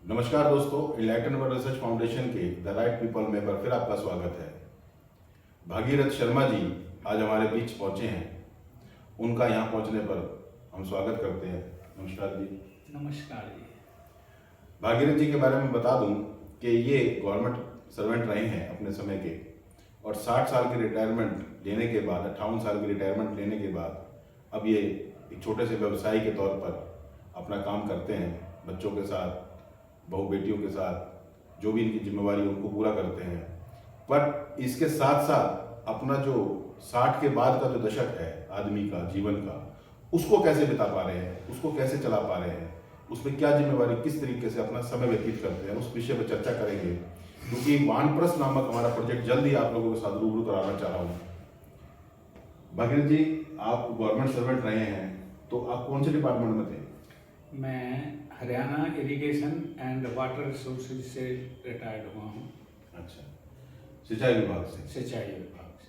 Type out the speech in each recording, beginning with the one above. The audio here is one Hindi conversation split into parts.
नमस्कार दोस्तों, इनलाइटनमेंट रिसर्च फाउंडेशन के द राइट पीपल में पर फिर आपका स्वागत है। भागीरथ शर्मा जी आज हमारे बीच पहुंचे हैं। उनका यहाँ पहुंचने पर हम स्वागत करते हैं। नमस्कार जी। नमस्कार जी। भागीरथ जी के बारे में बता दूं कि ये गवर्नमेंट सर्वेंट रहे हैं अपने समय के, और 60 साल की रिटायरमेंट लेने के बाद, 58 साल की रिटायरमेंट लेने के बाद अब ये एक छोटे से व्यवसायी के तौर पर अपना काम करते हैं। बच्चों के साथ, बहू बेटियों के साथ जो भी इनकी जिम्मेवारी उनको पूरा करते हैं। बट इसके साथ साथ अपना जो 60 के बाद का जो दशक है आदमी का जीवन का, उसको कैसे बिता पा रहे हैं, उसको कैसे चला पा रहे हैं, उसमें क्या जिम्मेवारी, किस तरीके से अपना समय व्यतीत करते हैं, उस विषय पर चर्चा करेंगे। क्योंकि वानप्रस्थ नामक हमारा प्रोजेक्ट जल्द ही आप लोगों के साथ रूबरू कराना चाह रहा हूँ। भागीरथ जी, आप गवर्नमेंट सर्वेंट रहे हैं, तो आप कौन से डिपार्टमेंट में थे? मैं Haryana irrigation and water resources से रिटायर्ड हुआ हूँ। अच्छा, सिंचाई विभाग से? सिंचाई विभाग से।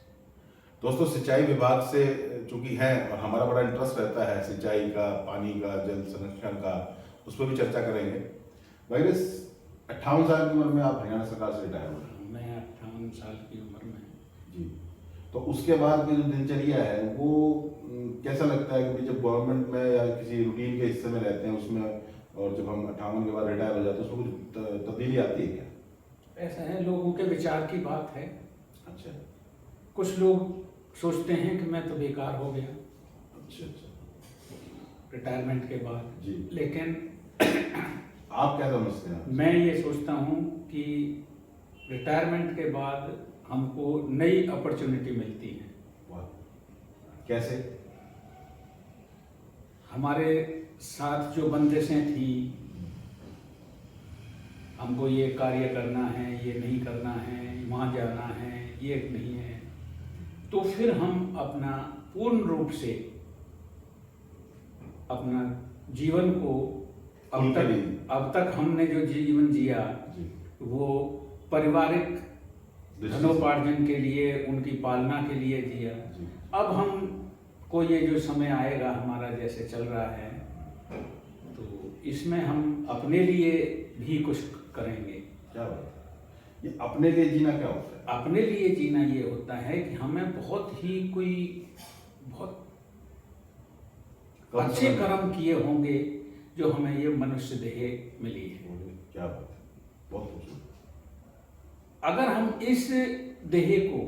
दोस्तों, सिंचाई विभाग से चूंकि है और हमारा बड़ा इंटरेस्ट रहता है सिंचाई का, पानी का, जल संरक्षण का, उस पर भी चर्चा करेंगे। भाई 58 साल की उम्र में आप हरियाणा सरकार से रिटायर हुए? मैं 58 साल की उम्र में जी। तो उसके बाद की जो दिनचर्या है वो कैसा लगता है? क्योंकि जब गवर्नमेंट में या किसी रूटीन के हिस्से में रहते हैं उसमें, और जब हम 58 के बाद रिटायर हो जाते हैं उसमें कुछ तब्दीली आती है क्या? ऐसा है, लोगों के विचार की बात है। अच्छा। कुछ लोग सोचते हैं कि मैं तो बेकार हो गया अच्छा रिटायरमेंट के बाद जी। लेकिन आप क्या समझते हैं? मैं ये सोचता हूँ कि रिटायरमेंट के बाद हमको नई अपॉर्चुनिटी मिलती है। वाह, कैसे? हमारे साथ जो बंदिशें थी, हमको ये कार्य करना है, ये नहीं करना है, वहाँ जाना है, ये नहीं है, तो फिर हम अपना पूर्ण रूप से अपना जीवन को अब तक हमने जो जीवन जिया वो पारिवारिक धनोपार्जन के लिए, उनकी पालना के लिए जिया। अब हम को ये जो समय आएगा हमारा जैसे चल रहा है, तो इसमें हम अपने लिए भी कुछ करेंगे। क्या बात? ये अपने लिए जीना क्या होता है? अपने लिए जीना ये होता है कि हमें बहुत अच्छे कर्म किए होंगे जो हमें ये मनुष्य देह मिली है। क्या बात है, बहुत खूबसूरत। अगर हम इस देह को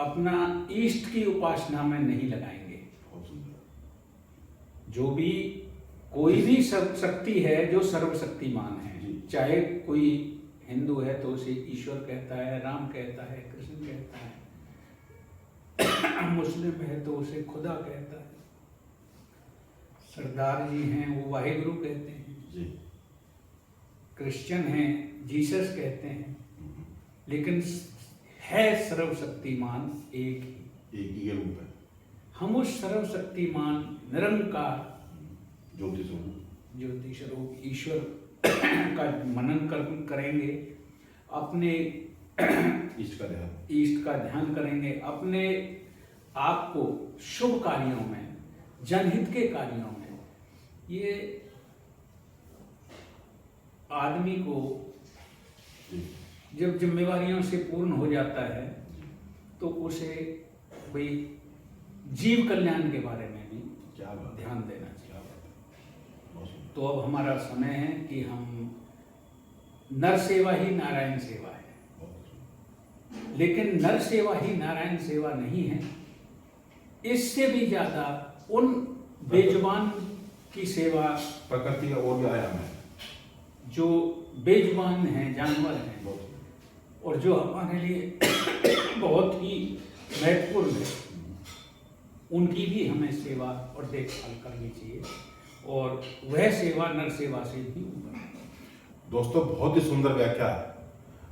अपना ईष्ट की उपासना में नहीं लगाएंगे, जो भी कोई भी शक्ति है जो सर्वशक्तिमान है, चाहे कोई हिंदू है तो उसे ईश्वर कहता है, राम कहता है, कृष्ण कहता है, मुस्लिम है तो उसे खुदा कहता है, सरदार जी हैं वो वाहिगुरु कहते हैं जी, क्रिश्चियन हैं जीसस कहते हैं, लेकिन है सर्वशक्तिमान एक ही रूप है। हम उस सर्वशक्तिमान निरंकार ज्योति स्वरूप ईश्वर का मनन करेंगे, अपने ईष्ट का ध्यान करेंगे, अपने आप को शुभ कार्यों में, जनहित के कार्यों में, ये आदमी को जब जिम्मेवारियों से पूर्ण हो जाता है तो उसे भाई जीव कल्याण के बारे में भी ध्यान देना चाहिए। तो अब हमारा समय है कि हम नर सेवा ही नारायण सेवा है, लेकिन नर सेवा ही नारायण सेवा नहीं है, इससे भी ज्यादा उन बेजुबान की सेवा प्रकृति का और भी आयाम है जो बेजुबान हैं, जानवर हैं, और जो हमारे लिए बहुत ही महत्वपूर्ण है, उनकी भी हमें सेवा और देखभाल करनी चाहिए, और वह सेवा नर सेवा से भी ऊपर है। दोस्तों, बहुत ही सुंदर व्याख्या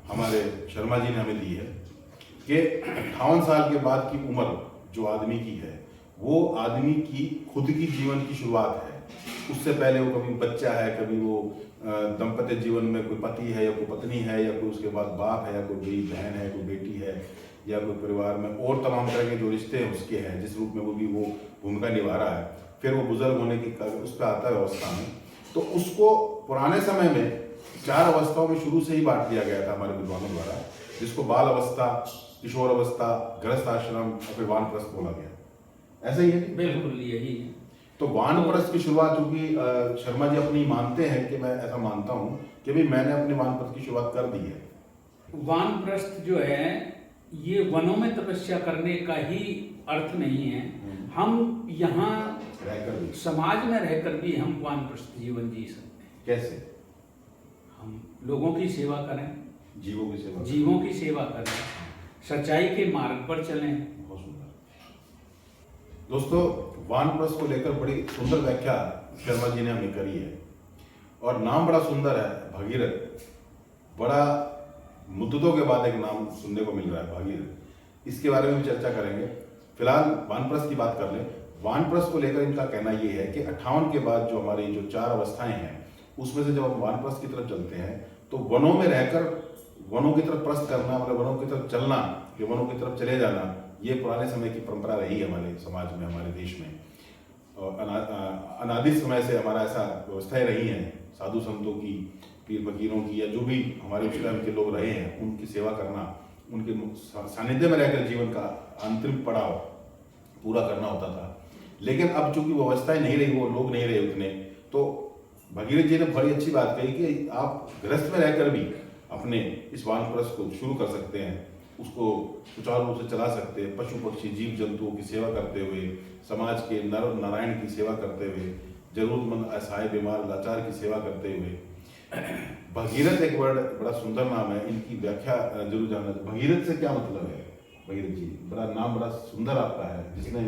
हमारे शर्मा जी ने हमें दी है कि 58 साल के बाद की उम्र जो आदमी की है, वो आदमी की खुद की जीवन की शुरुआत है। उससे पहले वो कभी बच्चा है, कभी वो दंपत्य जीवन में कोई पति है या कोई पत्नी है, या कोई उसके बाद बाप है, या कोई बहन है, कोई बेटी है, या कोई परिवार में और तमाम तरह के जो रिश्ते हैं उसके हैं, जिस रूप में वो भी वो भूमिका निभा रहा है। फिर वो बुजुर्ग होने की उस पर आता है अवस्था में, तो उसको पुराने समय में 4 अवस्थाओं में शुरू से ही बांट दिया गया था हमारे विद्वानों द्वारा, जिसको बाल अवस्था, किशोर अवस्था, गृहस्थ आश्रम और फिर वानप्रस्थ बोला गया। ऐसा ही है? बिल्कुल यही है। तो वानप्रस्थ की शुरुआत, चूंकि शर्मा जी अपनी मानते हैं कि मैं ऐसा मानता हूं कि भाई मैंने अपने वानप्रस्थ की शुरुआत कर दी है। वानप्रस्थ जो है, ये वनों में तपस्या करने का ही अर्थ नहीं है। हम यहाँ रहकर भी, समाज में रहकर भी हम वानप्रस्थ जीवन जी सकते हैं। कैसे? हम लोगों की सेवा करें, जीवों की सेवा, जीवों की सेवा करें, सच्चाई के मार्ग पर चलें। बहुत सुंदर। दोस्तों, वानप्रस्थ को लेकर बड़ी सुंदर व्याख्या शर्मा जी ने हमें करी है, और नाम बड़ा सुंदर है, भगीरथ। बड़ा मुद्दतों के बाद एक नाम सुनने को मिल रहा है, भगीरथ। इसके बारे में भी चर्चा करेंगे। फिलहाल वानप्रस्थ की बात कर लें। वानप्रस्थ को लेकर इनका कहना ये है कि 58 के बाद जो हमारी जो 4 अवस्थाएं हैं, उसमें से जब हम वानप्रस्थ की तरफ चलते हैं तो वनों में रहकर वनों की तरफ प्रस्थ करना, मतलब वनों की तरफ चलना, या वनों की तरफ चले जाना, ये पुराने समय की परंपरा रही है हमारे समाज में, हमारे देश में। और अनादि समय से हमारा ऐसा व्यवस्थाएं रही हैं, साधु संतों की, पीर फकीरों की, या जो भी हमारे उस टाइम के लोग रहे हैं, उनकी सेवा करना, उनके सानिध्य में रहकर जीवन का अंतिम पड़ाव पूरा करना होता था। लेकिन अब चूंकि वो अवस्थाएं नहीं रही, वो लोग नहीं रहे उतने, तो भगीरथ जी ने बड़ी अच्छी बात कही कि आप गृहस्थ में रहकर भी अपने इस वानप्रस्थ को शुरू कर सकते हैं, उसको सुचारू रूप से चला सकते हैं, पशु पक्षी जीव जंतुओं की सेवा करते हुए, समाज के नर नारायण की सेवा करते हुए, जरूरतमंद असहाय बीमार लाचार की सेवा करते हुए। भगीरथ एक वर्ड बड़ा सुंदर नाम है, इनकी व्याख्या जरूर जानना। भगीरथ से क्या मतलब है? भगीरथ जी, बड़ा नाम बड़ा सुंदर आपका है, जिसने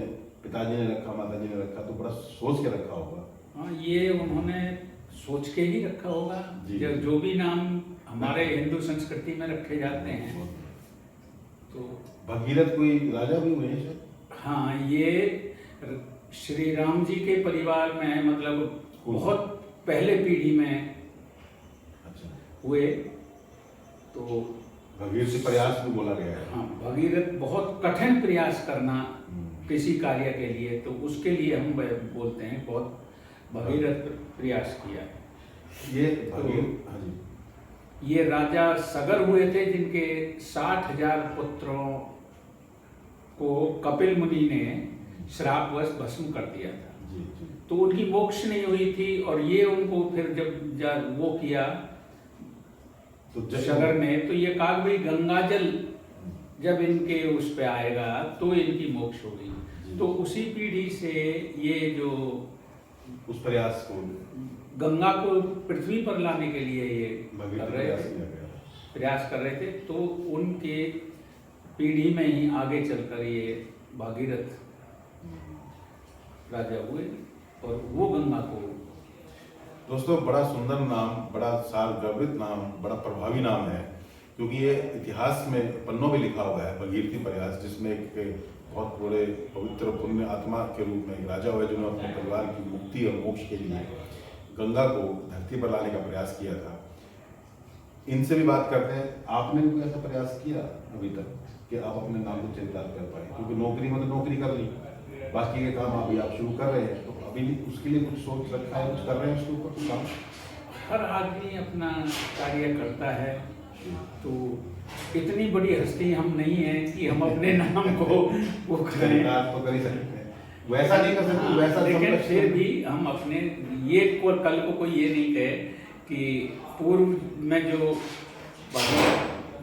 पिताजी ने रखा, माताजी ने रखा, तो बड़ा सोच के रखा होगा। हाँ, ये उन्होंने सोच के ही रखा होगा। जो भी नाम हमारे हिंदू संस्कृति में रखे जाते हैं, तो भगीरथ कोई राजा भी हुए हैं? हाँ, ये श्री राम जी के परिवार में, मतलब बहुत पहले पीढ़ी में हुए, तो भगीरथ से प्रयास भी बोला गया है। हाँ, भगीरथ बहुत कठिन प्रयास करना किसी कार्य के लिए, तो उसके लिए हम बोलते हैं बहुत भगीरथ प्रयास किया है। ये तो ये राजा सगर हुए थे, जिनके 60,000 पुत्रों को कपिल मुनि ने श्रापवश भस्म कर दिया था। तो उनकी मोक्ष नहीं हुई थी, और ये उनको फिर जब वो किया तो सगर ने, तो ये कहा भाई गंगाजल जब इनके उस पे आएगा तो इनकी मोक्ष होगी। तो उसी पीढ़ी से ये जो उस प्रयास को, गंगा को पृथ्वी पर लाने के लिए ये प्रयास कर रहे थे, तो उनके पीढ़ी में ही आगे चलकर ये भागीरथ राजा हुए, और वो गंगा को। दोस्तों, बड़ा सुंदर नाम, बड़ा सार गर्वित नाम, बड़ा प्रभावी नाम है, क्योंकि ये इतिहास में पन्नों में लिखा हुआ है, भगीरथी प्रयास, जिसमें एक बहुत बड़े पवित्र पुण्य आत्मा के रूप में एक राजा हुए, जिन्होंने अपने परिवार की मुक्ति और मोक्ष के लिए गंगा को धरती पर लाने का प्रयास किया था। इनसे भी बात करते हैं। आपने भी ऐसा प्रयास किया अभी तक कि आप अपने नाम को चरितार्थ कर पाए? क्योंकि नौकरी में तो नौकरी कर ली, बाकी के काम अभी आप शुरू कर रहे हैं, तो अभी उसके लिए कुछ सोच रखा है, कुछ कर रहे हैं उसके ऊपर कुछ काम? हर आदमी अपना कार्य करता है, तो इतनी बड़ी हस्ती हम नहीं है कि हम अपने नाम को वो करें। तो कर ही सकते हैं, वैसा नहीं कर सकते, वैसा। लेकिन फिर भी हम अपने ये कल को कोई ये नहीं कहे कि पूर्व में जो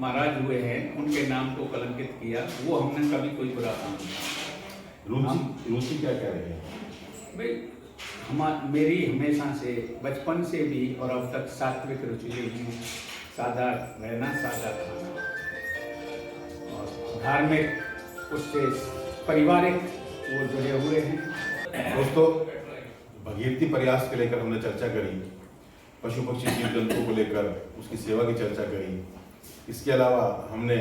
महाराज हुए हैं उनके नाम को कलंकित किया, वो हमने कभी कोई बुरा काम नहीं। रुचि क्या कह रहे हैं भाई? मेरी हमेशा से बचपन से भी और अब तक सात्विक रुचि रही है। सादा रहना, सादा खाना और धार्मिक उससे पारिवारिक वो जुड़े हुए हैं। दोस्तों, भगीरथी प्रयास के लेकर हमने चर्चा करी, पशु पक्षी जीव जंतुओं को लेकर उसकी सेवा की चर्चा करी। इसके अलावा हमने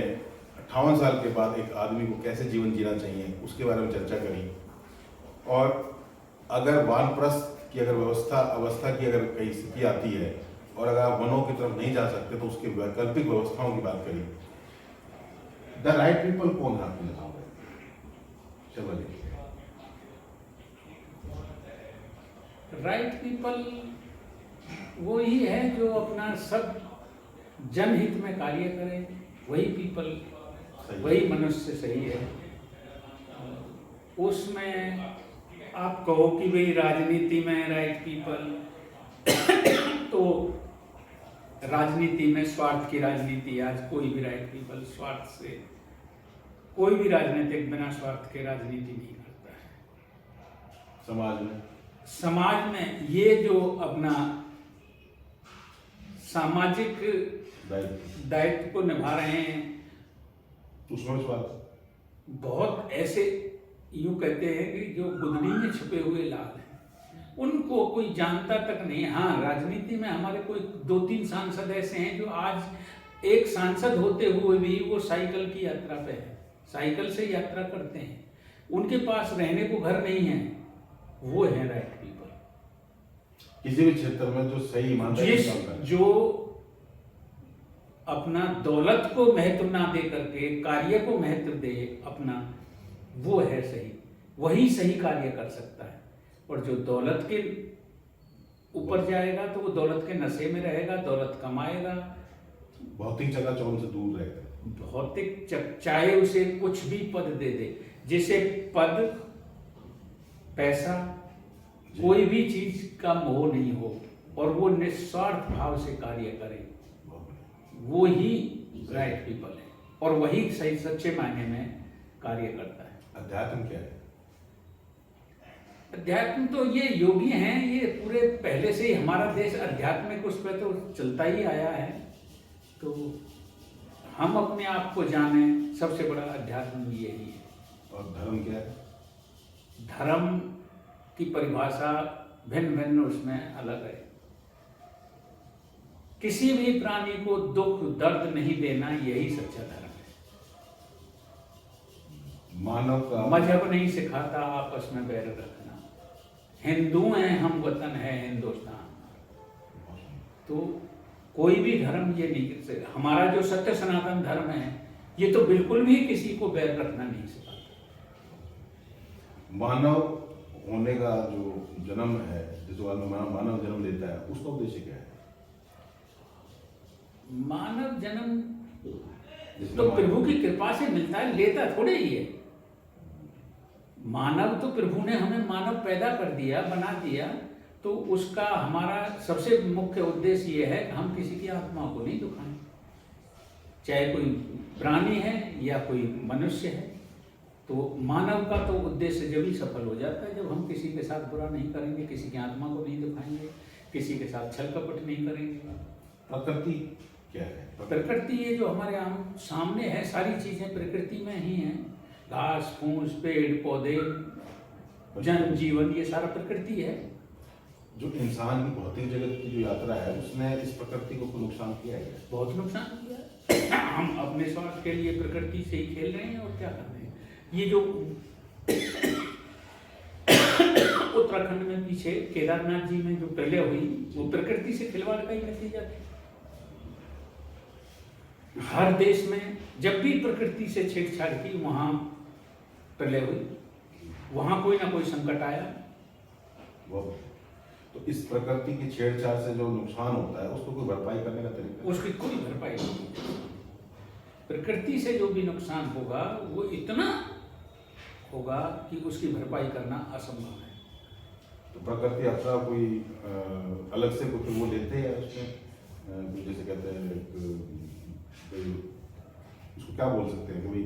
58 साल के बाद एक आदमी को कैसे जीवन जीना चाहिए उसके बारे में चर्चा करी। और अगर वानप्रस्थ की अगर अवस्था की अगर कहीं स्थिति आती है और अगर आप वनों की तरफ नहीं जा सकते तो उसकी वैकल्पिक व्यवस्थाओं की बात करी। द राइट पीपल कौन है आपके नजर में? चलिए, राइट पीपल वो ही है जो अपना सब जनहित में कार्य करे, वही पीपल, वही मनुष्य सही है। उसमें आप कहो कि भाई राजनीति में राइट पीपल तो राजनीति में स्वार्थ की राजनीति, आज कोई भी राइट पीपल स्वार्थ से, कोई भी राजनीतिक बिना स्वार्थ के राजनीति नहीं करता है। समाज में ये जो अपना सामाजिक दायित्व को निभा रहे हैं उसमें बहुत ऐसे यूं कहते हैं कि जो गुदड़ी में छुपे हुए लाल हैं, उनको कोई जानता तक नहीं। हाँ, राजनीति में हमारे कोई 2-3 सांसद ऐसे हैं जो आज एक सांसद होते हुए भी वो साइकिल की यात्रा पे है, साइकिल से यात्रा करते हैं, उनके पास रहने को घर नहीं है, वो है राइट पीपल। किसी भी क्षेत्र में जो सही ईमानदारी से काम करे, जो अपना दौलत को महत्व ना दे करके कार्य को महत्व दे अपना, वो है सही, वही सही कार्य कर सकता है। और जो दौलत के ऊपर जाएगा तो वो दौलत के नशे में रहेगा, दौलत कमाएगा, भौतिक चकाचौंध से दूर रहेगा। भौतिक चाहे उसे कुछ भी पद दे दे, जिसे पद, पैसा, कोई भी चीज का मोह नहीं हो और वो निस्वार्थ भाव से कार्य करे, वो ही राइट पीपल है और वही सही सच्चे मायने में कार्य करता है। अध्यात्म क्या है? अध्यात्म तो ये योगी हैं, ये पूरे पहले से ही हमारा देश आध्यात्मिक उस पर तो चलता ही आया है। तो हम अपने आप को जाने, सबसे बड़ा अध्यात्म यही है। और धर्म क्या है? धर्म की परिभाषा भिन्न भिन्न उसमें अलग है। किसी भी प्राणी को दुख दर्द नहीं देना, यही सच्चा धर्म है। मानव का मजहब नहीं सिखाता आपस में बैर रखना, हिंदू हैं हम, वतन है हिंदुस्तान। तो कोई भी धर्म ये नहीं कर सकता। हमारा जो सत्य सनातन धर्म है ये तो बिल्कुल भी किसी को बैर रखना नहीं सिखाता। मानव होने का जो जन्म है, जिस मानव जन्म लेता है, उसका उद्देश्य क्या है? मानव जन्म तो प्रभु की कृपा से मिलता है, लेता थोड़े ही है। मानव तो प्रभु ने हमें मानव पैदा कर दिया, बना दिया, तो उसका हमारा सबसे मुख्य उद्देश्य ये है कि हम किसी की आत्मा को नहीं दुखाएं, चाहे कोई प्राणी है या कोई मनुष्य है। तो मानव का तो उद्देश्य जब ही सफल हो जाता है जब हम किसी के साथ बुरा नहीं करेंगे, किसी की आत्मा को नहीं दुखाएंगे, किसी के साथ छल कपट नहीं करेंगे। प्रकृति क्या है? प्रकृति ये जो हमारे आम सामने है, सारी चीजें प्रकृति में ही हैं। घास फूस, पेड़ पौधे, जन जीवन, ये सारा प्रकृति है। जो इंसान की भौतिक जगत की जो यात्रा है उसने इस प्रकृति को नुकसान किया है? बहुत नुकसान किया है। हम अपने स्वार्थ के लिए प्रकृति से ही खेल रहे हैं और क्या कर रहे हैं। ये जो उत्तराखंड में पीछे केदारनाथ जी में जो प्रलय हुई, वो प्रकृति से खिलवाड़ का ही नतीजा था। हर देश में जब भी प्रकृति से छेड़छाड़ की, वहां प्रलय हुई, वहां कोई ना कोई संकट आया। तो इस प्रकृति की छेड़छाड़ से जो नुकसान होता है उसको कोई भरपाई करने का तरीका? उसकी कोई भरपाई नहीं। प्रकृति से जो भी नुकसान होगा वो इतना होगा कि उसकी भरपाई करना असंभव है। तो प्रकृति अपना कोई अलग से कुछ वो लेते हैं उसमें, जैसे कहते हैं उसको क्या बोल सकते हैं, कोई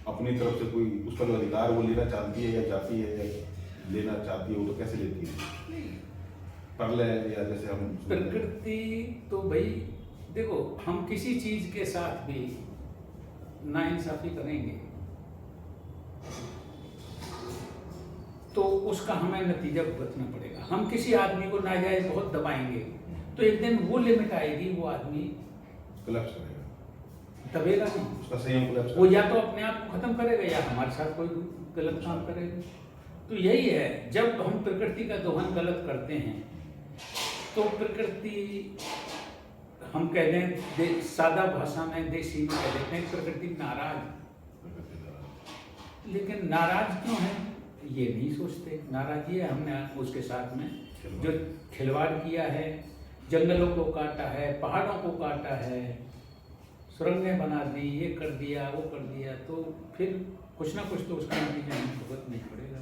अपनी तरफ से कोई उसका जो अधिकार वो लेना चाहती है या चाहती है या लेना चाहती है, वो तो कैसे लेती है? प्रलय या जैसे हम प्रकृति तो भाई देखो, हम किसी चीज के साथ भी नाइंसाफी करेंगे तो उसका हमें नतीजा भुगतना पड़ेगा। हम किसी आदमी को नाजायज बहुत दबाएंगे तो एक दिन वो लिमिट आएगी, वो आदमी कोलैप्स करेगा, दबेगा नहीं, उसका संयम कोलैप्स वो या तो अपने आप को खत्म करेगा या हमारे साथ कोई गलत काम करेगा। तो यही है, जब हम प्रकृति का दोहन गलत करते हैं तो प्रकृति, हम कह दें सादा भाषा में, देसी में कह देते हैं प्रकृति नाराज। लेकिन नाराज क्यों है ये नहीं सोचते। नाराज ये हमने उसके साथ में जो खिलवाड़ किया है, जंगलों को काटा है, पहाड़ों को काटा है, सुरंगें बना दी, ये कर दिया, वो कर दिया, तो फिर कुछ ना कुछ तो उसका नतीजा हमें भुगतना नहीं पड़ेगा।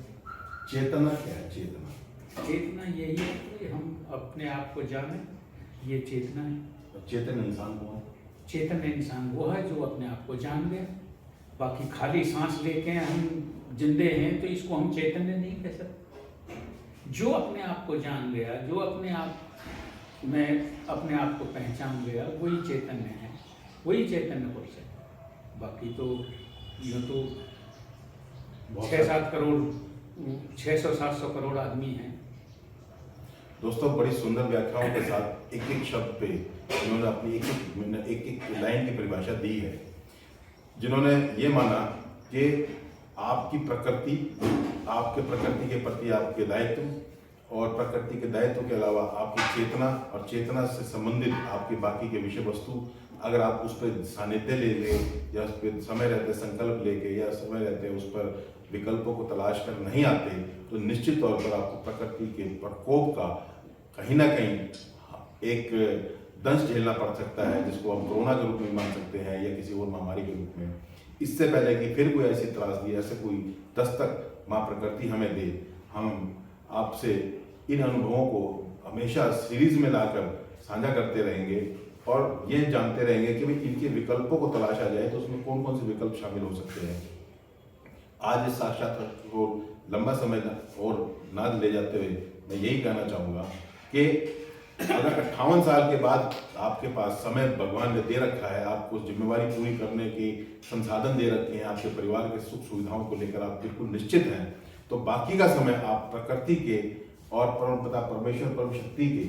चेतना क्या है? चेतना चेतना यही है कि हम अपने आप को जाने, ये चेतना है। चेतन इंसान कौन है? चेतन इंसान वो है जो अपने आप को जान गया। बाकी खाली सांस लेके हम जिंदे हैं तो इसको हम चैतन्य नहीं कह सकते। जो अपने आप को जान गया, जो अपने आप में अपने आप को पहचान गया, वही चैतन्य है, वही चैतन्य पुरुष है। बाकी तो यूँ तो 6-7 करोड़, 600-700 करोड़ आदमी हैं। दोस्तों, बड़ी सुंदर व्याख्याओं के साथ एक एक शब्द पे इन्होंने अपनी एक एक लाइन की परिभाषा दी है, जिन्होंने ये माना कि आपकी प्रकृति, आपके प्रकृति के प्रति आपके दायित्व और प्रकृति के दायित्व के अलावा आपकी चेतना और चेतना से संबंधित आपके बाकी के विषय वस्तु, अगर आप उस पर सानिध्य ले लें या उस पर समय रहते संकल्प लेके या समय रहते उस पर विकल्पों को तलाश कर नहीं आते, तो निश्चित तौर पर आपको प्रकृति के प्रकोप का कहीं ना कहीं एक दंश झेलना पड़ सकता है, जिसको हम कोरोना के रूप में मान सकते हैं या किसी और महामारी के रूप में। इससे पहले कि फिर कोई ऐसी त्रासदी, ऐसे कोई दस्तक माँ प्रकृति हमें दे, हम आपसे इन अनुभवों को हमेशा सीरीज में लाकर साझा करते रहेंगे और ये जानते रहेंगे कि भाई इनके विकल्पों को तलाशा जाए तो उसमें कौन कौन से विकल्प शामिल हो सकते हैं। आज इस साक्षात्कार को लंबा समय और ना ले जाते हुए मैं यही कहना चाहूँगा कि अगर 58 साल के बाद आपके पास समय भगवान ने दे रखा है, आपको जिम्मेवारी पूरी करने की संसाधन दे रखे हैं, आपके परिवार के सुख सुविधाओं को लेकर आप बिल्कुल निश्चित हैं, तो बाकी का समय आप प्रकृति के और परमपिता परमेश्वर परम शक्ति के,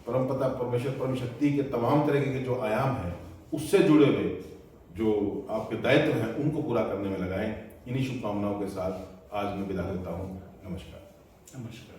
परमपिता परमेश्वर परम शक्ति के तमाम तरह के जो आयाम हैं उससे जुड़े हुए जो आपके दायित्व हैं उनको पूरा करने में लगाएं। इन्हीं शुभकामनाओं के साथ आज मैं विदा लेता हूँ। नमस्कार। नमस्कार।